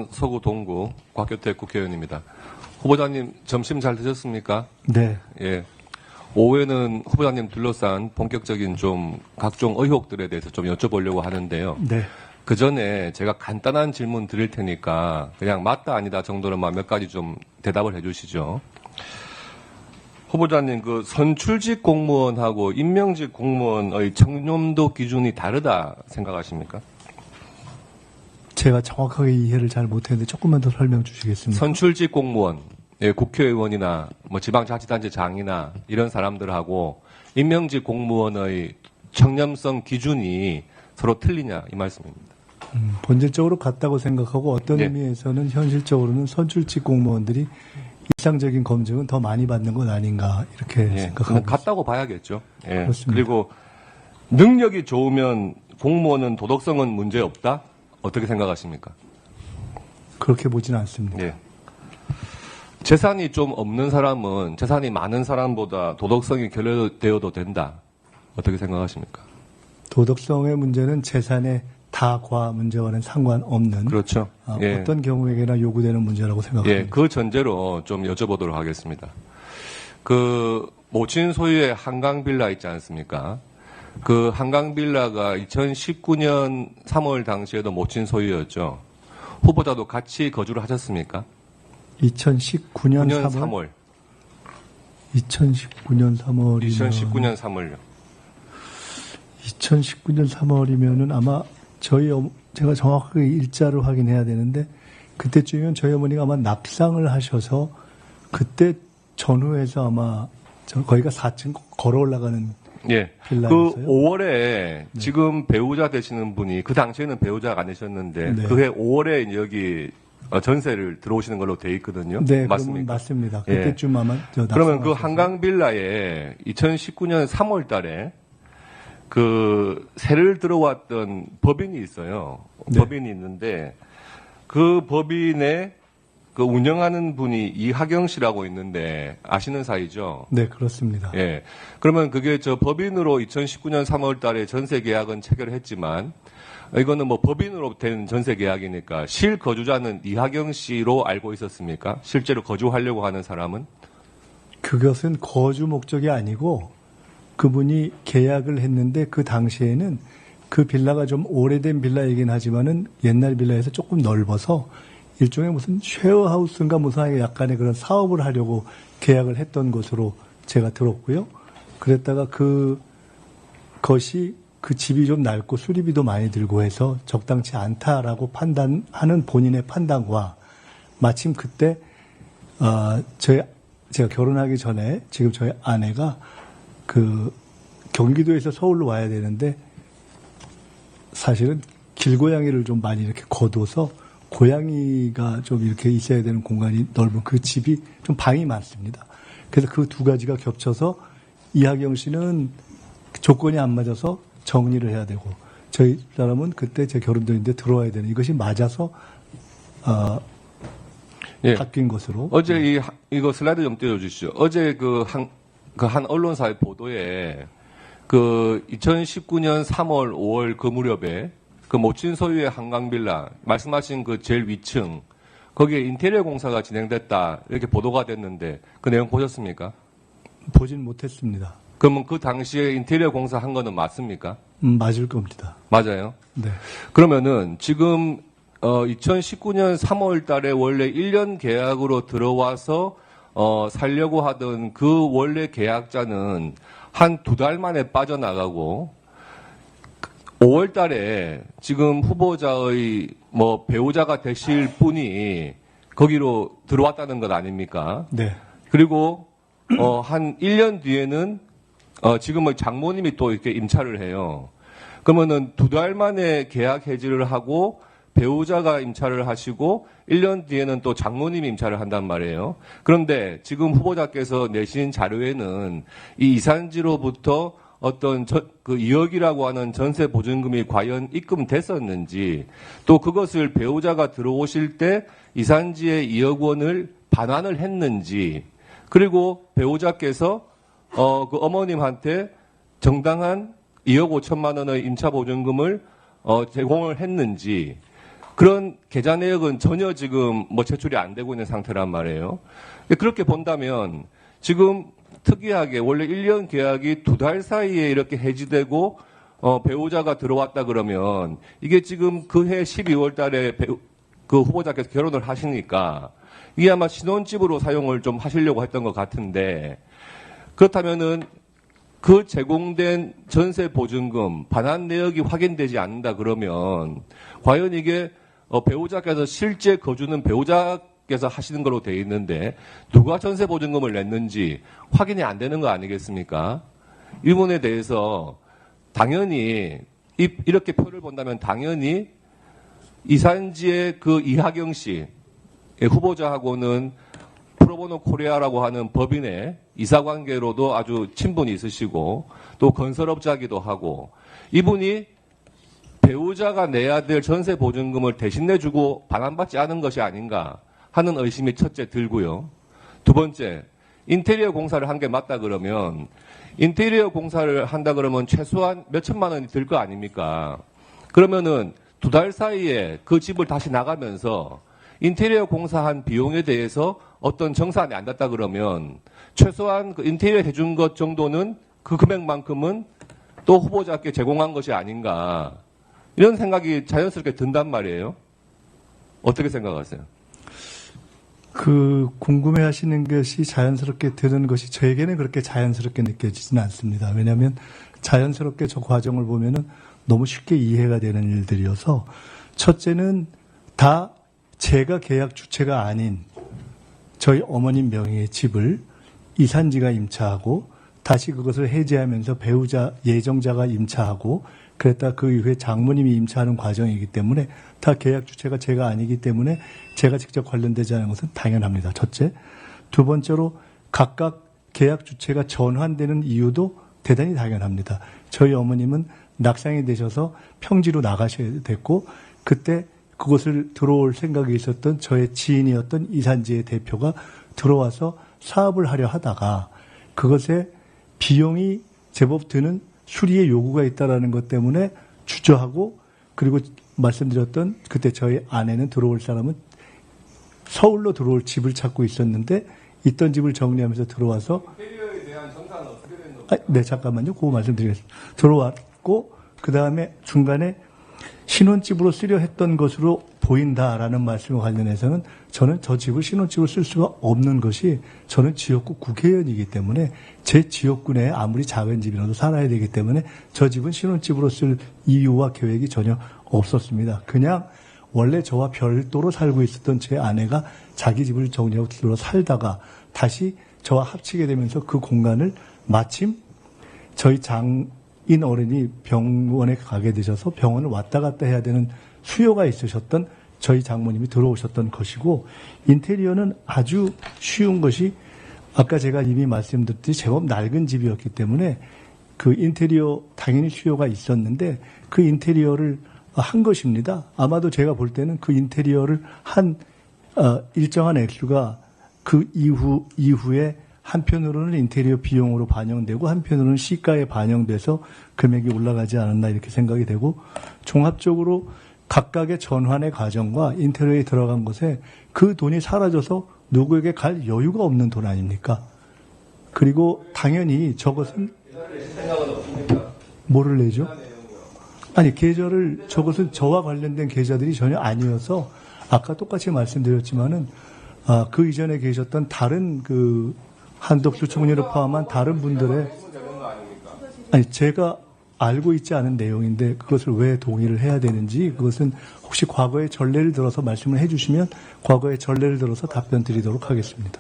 서구 동구 곽교택 국회의원입니다. 후보자님 점심 잘 드셨습니까? 네. 예. 오후에는 후보자님 둘러싼 본격적인 좀 각종 의혹들에 대해서 좀 여쭤보려고 하는데요. 네. 그 전에 제가 간단한 질문 드릴 테니까 그냥 맞다 아니다 정도로만 몇 가지 좀 대답을 해주시죠. 후보자님, 그 선출직 공무원하고 임명직 공무원의 청렴도 기준이 다르다 생각하십니까? 제가 정확하게 이해를 잘 못했는데 조금만 더 설명 주시겠습니까? 선출직 공무원, 예, 국회의원이나 뭐 지방자치단체장이나 이런 사람들하고 임명직 공무원의 청렴성 기준이 서로 틀리냐 이 말씀입니다. 본질적으로 같다고 생각하고 어떤 네. 의미에서는 현실적으로는 선출직 공무원들이 일상적인 검증은 더 많이 받는 것 아닌가 이렇게 예, 생각하고 있습니다. 같다고 봐야겠죠. 예. 그렇습니다. 그리고 능력이 좋으면 공무원은 도덕성은 문제 없다? 어떻게 생각하십니까? 그렇게 보지는 않습니다. 예. 재산이 좀 없는 사람은 재산이 많은 사람보다 도덕성이 결여되어도 된다. 어떻게 생각하십니까? 도덕성의 문제는 재산의 다과 문제와는 상관없는 그렇죠. 예. 어떤 경우에게나 요구되는 문제라고 생각합니다. 예, 그 전제로 좀 여쭤보도록 하겠습니다. 그 모친 소유의 한강 빌라 있지 않습니까? 그 한강 빌라가 2019년 3월 당시에도 모친 소유였죠. 후보자도 같이 거주를 하셨습니까? 2019년 9년 3월? 3월. 2019년 3월이면 2019년 3월요. 2019년 3월이면은 아마 제가 정확하게 일자를 확인해야 되는데 그때쯤이면 저희 어머니가 아마 납상을 하셔서 그때 전후에서 아마 거기가 4층 걸어 올라가는 예. 빌라였어요. 그 5월에 지금 배우자 되시는 분이 그 당시에는 배우자가 아니셨는데 네. 그해 5월에 여기 전세를 들어오시는 걸로 돼 있거든요. 네, 맞습니까? 맞습니다. 예. 그때쯤 아마 그러면 그 한강 빌라에 2019년 3월 달에 그 세를 들어왔던 법인이 있어요. 네. 법인이 있는데 그 법인의 그 운영하는 분이 이하경 씨라고 있는데 아시는 사이죠? 네, 그렇습니다. 예. 그러면 그게 저 법인으로 2019년 3월 달에 전세 계약은 체결했지만 이거는 뭐 법인으로 된 전세 계약이니까 실거주자는 이하경 씨로 알고 있었습니까? 실제로 거주하려고 하는 사람은? 그것은 거주 목적이 아니고 그분이 계약을 했는데 그 당시에는 그 빌라가 좀 오래된 빌라이긴 하지만은 옛날 빌라에서 조금 넓어서 일종의 무슨 쉐어하우스인가 무슨 약간의 그런 사업을 하려고 계약을 했던 것으로 제가 들었고요. 그랬다가 그것이 그 집이 좀 낡고 수리비도 많이 들고 해서 적당치 않다라고 판단하는 본인의 판단과 마침 그때 제가 결혼하기 전에 지금 저희 아내가 그 경기도에서 서울로 와야 되는데 사실은 길고양이를 좀 많이 이렇게 거둬서 고양이가 좀 이렇게 있어야 되는 공간이 넓은 그 집이 좀 방이 많습니다. 그래서 그 두 가지가 겹쳐서 이하경 씨는 조건이 안 맞아서 정리를 해야 되고 저희 사람은 그때 제 결혼전인데 들어와야 되는 이것이 맞아서 예. 바뀐 것으로. 어제 이거 슬라이드 좀 띄워주시죠. 어제 한 언론사의 보도에 그 2019년 3월, 5월 그 무렵에 그 모친 소유의 한강빌라 말씀하신 그 제일 위층 거기에 인테리어 공사가 진행됐다 이렇게 보도가 됐는데 그 내용 보셨습니까? 보진 못했습니다. 그러면 그 당시에 인테리어 공사한 거는 맞습니까? 맞을 겁니다. 맞아요. 네. 그러면은 지금 2019년 3월 달에 원래 1년 계약으로 들어와서 살려고 하던 그 원래 계약자는 한 2달 만에 빠져나가고 5월 달에 지금 후보자의 뭐 배우자가 되실 분이 거기로 들어왔다는 것 아닙니까? 네. 그리고 한 1년 뒤에는 지금의 장모님이 또 이렇게 임차를 해요. 그러면은 2달 만에 계약 해지를 하고 배우자가 임차를 하시고 1년 뒤에는 또 장모님이 임차를 한단 말이에요. 그런데 지금 후보자께서 내신 자료에는 이 이산지로부터 어떤 그 2억이라고 하는 전세 보증금이 과연 입금됐었는지 또 그것을 배우자가 들어오실 때 이산지의 2억 원을 반환을 했는지 그리고 배우자께서 그 어머님한테 정당한 2억 5천만 원의 임차 보증금을 제공을 했는지 그런 계좌 내역은 전혀 지금 뭐 제출이 안 되고 있는 상태란 말이에요. 그렇게 본다면 지금 특이하게 원래 1년 계약이 2달 사이에 이렇게 해지되고 배우자가 들어왔다 그러면 이게 지금 그해 12월 달에 그 후보자께서 결혼을 하시니까 이게 아마 신혼집으로 사용을 좀 하시려고 했던 것 같은데 그렇다면은 그 제공된 전세 보증금 반환 내역이 확인되지 않는다 그러면 과연 이게 배우자께서 실제 거주는 배우자께서 하시는 걸로 되어 있는데 누가 전세 보증금을 냈는지 확인이 안 되는 거 아니겠습니까? 이 부분에 대해서 당연히 이렇게 표를 본다면 당연히 이산지의 그 이하경 씨 후보자하고는 프로보노 코리아라고 하는 법인의 이사관계로도 아주 친분이 있으시고 또 건설업자기도 하고 이분이 배우자가 내야 될 전세 보증금을 대신 내주고 반환받지 않은 것이 아닌가 하는 의심이 첫째 들고요. 두 번째, 인테리어 공사를 한 게 맞다 그러면 인테리어 공사를 한다 그러면 최소한 몇 천만 원이 들 거 아닙니까? 그러면은 2달 사이에 그 집을 다시 나가면서 인테리어 공사한 비용에 대해서 어떤 정산이 안 됐다 그러면 최소한 그 인테리어 해준 것 정도는 그 금액만큼은 또 후보자께 제공한 것이 아닌가 이런 생각이 자연스럽게 든단 말이에요. 어떻게 생각하세요? 그 궁금해하시는 것이 자연스럽게 드는 것이 저에게는 그렇게 자연스럽게 느껴지지는 않습니다. 왜냐하면 자연스럽게 저 과정을 보면은 너무 쉽게 이해가 되는 일들이어서 첫째는 다 제가 계약 주체가 아닌 저희 어머님 명의의 집을 이산지가 임차하고 다시 그것을 해지하면서 배우자 예정자가 임차하고 그랬다 그 이후에 장모님이 임차하는 과정이기 때문에 다 계약 주체가 제가 아니기 때문에 제가 직접 관련되지 않은 것은 당연합니다. 첫째. 두 번째로 각각 계약 주체가 전환되는 이유도 대단히 당연합니다. 저희 어머님은 낙상이 되셔서 평지로 나가셔야 됐고 그때 그곳을 들어올 생각이 있었던 저의 지인이었던 이산지의 대표가 들어와서 사업을 하려 하다가 그것에 비용이 제법 드는 수리의 요구가 있다라는 것 때문에 주저하고 그리고 말씀드렸던 그때 저희 아내는 들어올 사람은 서울로 들어올 집을 찾고 있었는데 있던 집을 정리하면서 들어와서 인테리어에 대한 정산은 어떻게 되는 거예요? 네, 잠깐만요. 그거 말씀드리겠습니다. 들어왔고 그 다음에 중간에 신혼집으로 쓰려 했던 것으로 보인다라는 말씀과 관련해서는 저는 저 집을 신혼집으로 쓸 수가 없는 것이 저는 지역구 국회의원이기 때문에 제 지역구 내에 아무리 작은 집이라도 살아야 되기 때문에 저 집은 신혼집으로 쓸 이유와 계획이 전혀 없었습니다. 그냥 원래 저와 별도로 살고 있었던 제 아내가 자기 집을 정리하고 들어 살다가 다시 저와 합치게 되면서 그 공간을 마침 저희 장인 어른이 병원에 가게 되셔서 병원을 왔다 갔다 해야 되는 수요가 있으셨던 저희 장모님이 들어오셨던 것이고 인테리어는 아주 쉬운 것이 아까 제가 이미 말씀드렸듯이 제법 낡은 집이었기 때문에 그 인테리어 당연히 수요가 있었는데 그 인테리어를 한 것입니다. 아마도 제가 볼 때는 그 인테리어를 한 일정한 액수가 그 이후에 한편으로는 인테리어 비용으로 반영되고 한편으로는 시가에 반영돼서 금액이 올라가지 않았나 이렇게 생각이 되고 종합적으로 각각의 전환의 과정과 인테리어에 들어간 것에 그 돈이 사라져서 누구에게 갈 여유가 없는 돈 아닙니까? 그리고 당연히 저것은 생각은 없습니까? 뭐를 내죠? 아니 계좌를 저것은 저와 관련된 계좌들이 전혀 아니어서 아까 똑같이 말씀드렸지만은 그 이전에 계셨던 다른 그 한덕수 총리를 포함한 다른 분들의 아니 제가 알고 있지 않은 내용인데 그것을 왜 동의를 해야 되는지 그것은 혹시 과거의 전례를 들어서 말씀을 해주시면 과거의 전례를 들어서 답변 드리도록 하겠습니다.